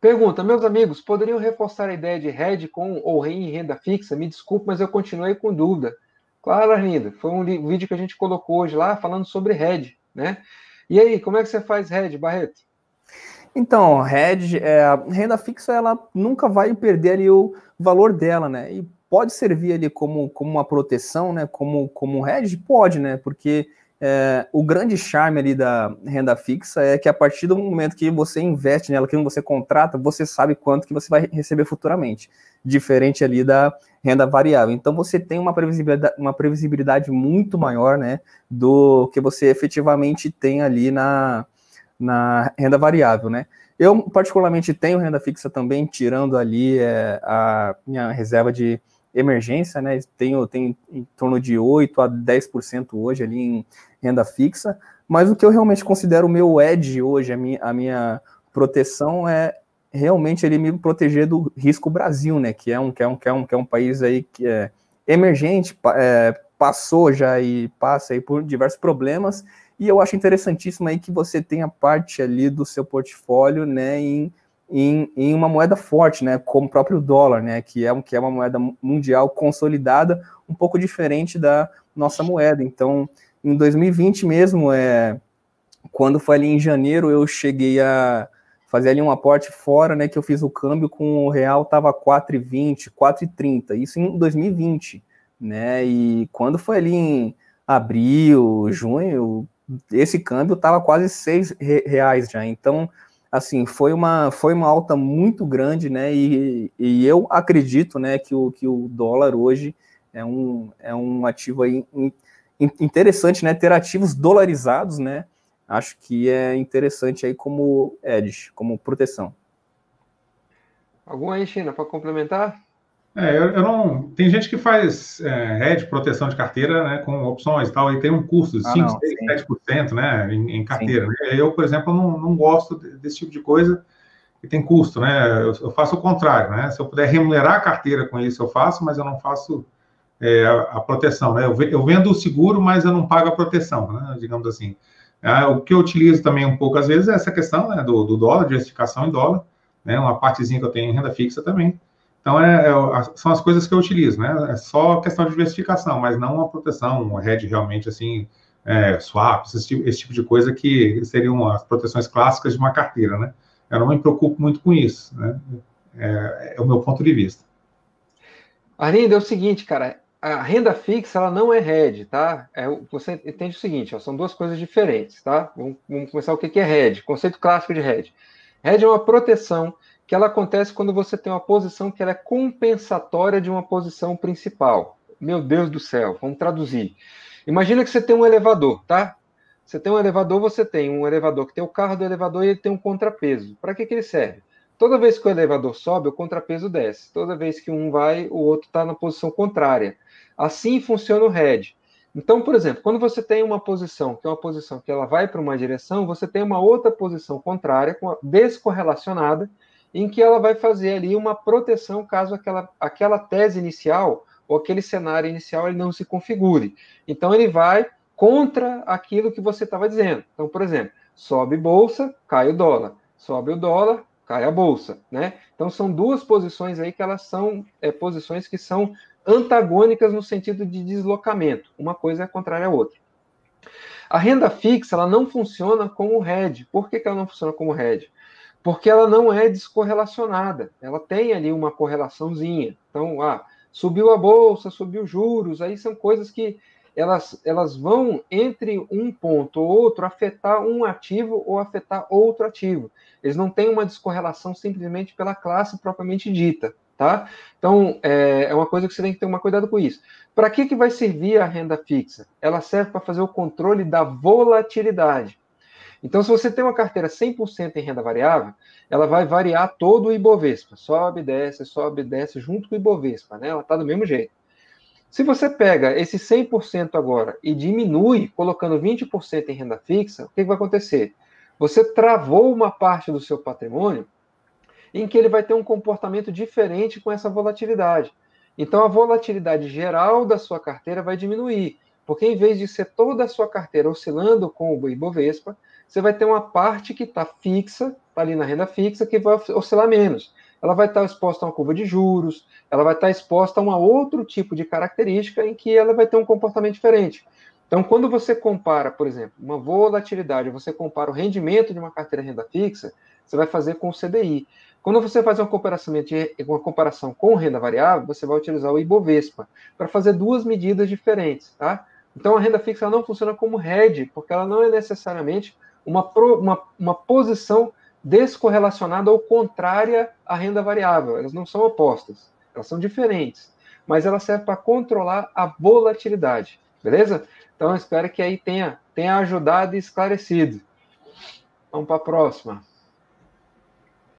Pergunta, meus amigos, poderiam reforçar a ideia de hedge com ou em renda fixa? Me desculpe, mas eu continuei com dúvida. Claro, Arlindo, foi um vídeo que a gente colocou hoje lá falando sobre hedge, né? E aí, como é que você faz hedge, Barreto? Então, hedge, a renda fixa, ela nunca vai perder ali o valor dela, né? E pode servir ali como uma proteção, né? Como hedge? Pode, né? Porque o grande charme ali da renda fixa é que a partir do momento que você investe nela, que você contrata, você sabe quanto que você vai receber futuramente. Diferente ali da renda variável. Então, você tem uma previsibilidade muito maior, né? Do que você efetivamente tem ali na renda variável, né? Eu, particularmente, tenho renda fixa também, tirando ali a minha reserva de emergência, né? Tenho em torno de 8 a 10% hoje ali em renda fixa, mas o que eu realmente considero o meu edge hoje, a minha proteção é realmente ele me proteger do risco Brasil, né? Que é um país aí que é emergente, passou já e passa aí por diversos problemas. E eu acho interessantíssimo aí que você tenha parte ali do seu portfólio, né, em uma moeda forte, né, como o próprio dólar, né, que é uma moeda mundial consolidada, um pouco diferente da nossa moeda. Então, em 2020 mesmo, quando foi ali em janeiro, eu cheguei a fazer ali um aporte fora, né, que eu fiz o câmbio com o real, estava 4,20, 4,30, isso em 2020, né, e quando foi ali em abril, junho, esse câmbio estava quase R$ 6 já, então, assim, foi uma alta muito grande, né, e eu acredito, né, que o dólar hoje é um ativo aí interessante, né, ter ativos dolarizados, né, acho que é interessante aí como edge, como proteção. Algum aí, China, para complementar? Eu não. Tem gente que faz hedge, proteção de carteira, né, com opções e tal, e tem um custo de Ah, 5, não, 6, sim, 7%, né, em sim. carteira. Né? Eu, por exemplo, não gosto desse tipo de coisa que tem custo, né? Eu faço o contrário, né? Se eu puder remunerar a carteira com isso, eu faço, mas eu não faço a proteção, né? Eu vendo o seguro, mas eu não pago a proteção, né? Digamos assim. O que eu utilizo também um pouco, às vezes, é essa questão, né, do dólar, diversificação em dólar, né? Uma partezinha que eu tenho em renda fixa também. Então, são as coisas que eu utilizo, né? É só questão de diversificação, mas não uma proteção, um hedge realmente, assim, swaps, esse tipo de coisa que seriam as proteções clássicas de uma carteira, né? Eu não me preocupo muito com isso, né? É o meu ponto de vista. Arlindo, é o seguinte, cara, a renda fixa ela não é hedge, tá? Você entende o seguinte, ó, são duas coisas diferentes, tá? Vamos começar o que é hedge, conceito clássico de hedge. Hedge é uma proteção que ela acontece quando você tem uma posição que ela é compensatória de uma posição principal. Meu Deus do céu, vamos traduzir. Imagina que você tem um elevador, tá? Você tem um elevador, você tem um elevador que tem o carro do elevador e ele tem um contrapeso. Para que ele serve? Toda vez que o elevador sobe, o contrapeso desce. Toda vez que um vai, o outro está na posição contrária. Assim funciona o hedge. Então, por exemplo, quando você tem uma posição que é uma posição que ela vai para uma direção, você tem uma outra posição contrária, descorrelacionada, em que ela vai fazer ali uma proteção caso aquela tese inicial ou aquele cenário inicial ele não se configure. Então, ele vai contra aquilo que você estava dizendo. Então, por exemplo, sobe bolsa, cai o dólar. Sobe o dólar, cai a bolsa, né? Então são duas posições aí que elas são posições que são antagônicas no sentido de deslocamento. Uma coisa é contrária à outra. A renda fixa ela não funciona como hedge. Por que ela não funciona como hedge? Porque ela não é descorrelacionada. Ela tem ali uma correlaçãozinha. Então, subiu a bolsa, subiu juros, aí são coisas que elas vão, entre um ponto ou outro, afetar um ativo ou afetar outro ativo. Eles não têm uma descorrelação simplesmente pela classe propriamente dita. Tá? Então, é uma coisa que você tem que ter cuidado com isso. Para que vai servir a renda fixa? Ela serve para fazer o controle da volatilidade. Então, se você tem uma carteira 100% em renda variável, ela vai variar todo o Ibovespa. Sobe, desce, junto com o Ibovespa. Né? Ela está do mesmo jeito. Se você pega esse 100% agora e diminui, colocando 20% em renda fixa, o que vai acontecer? Você travou uma parte do seu patrimônio em que ele vai ter um comportamento diferente com essa volatilidade. Então, a volatilidade geral da sua carteira vai diminuir, porque em vez de ser toda a sua carteira oscilando com o Ibovespa, você vai ter uma parte que está fixa ali na renda fixa, que vai oscilar menos. Ela vai estar exposta a uma curva de juros, ela vai estar exposta a um outro tipo de característica em que ela vai ter um comportamento diferente. Então, quando você compara, por exemplo, uma volatilidade, você compara o rendimento de uma carteira de renda fixa, você vai fazer com o CDI. Quando você faz uma comparação com renda variável, você vai utilizar o Ibovespa para fazer duas medidas diferentes, tá? Então, a renda fixa não funciona como hedge, porque ela não é necessariamente uma posição descorrelacionada ou contrária à renda variável. Elas não são opostas, elas são diferentes, mas ela serve para controlar a volatilidade, beleza? Então, eu espero que aí tenha ajudado e esclarecido. Vamos para a próxima.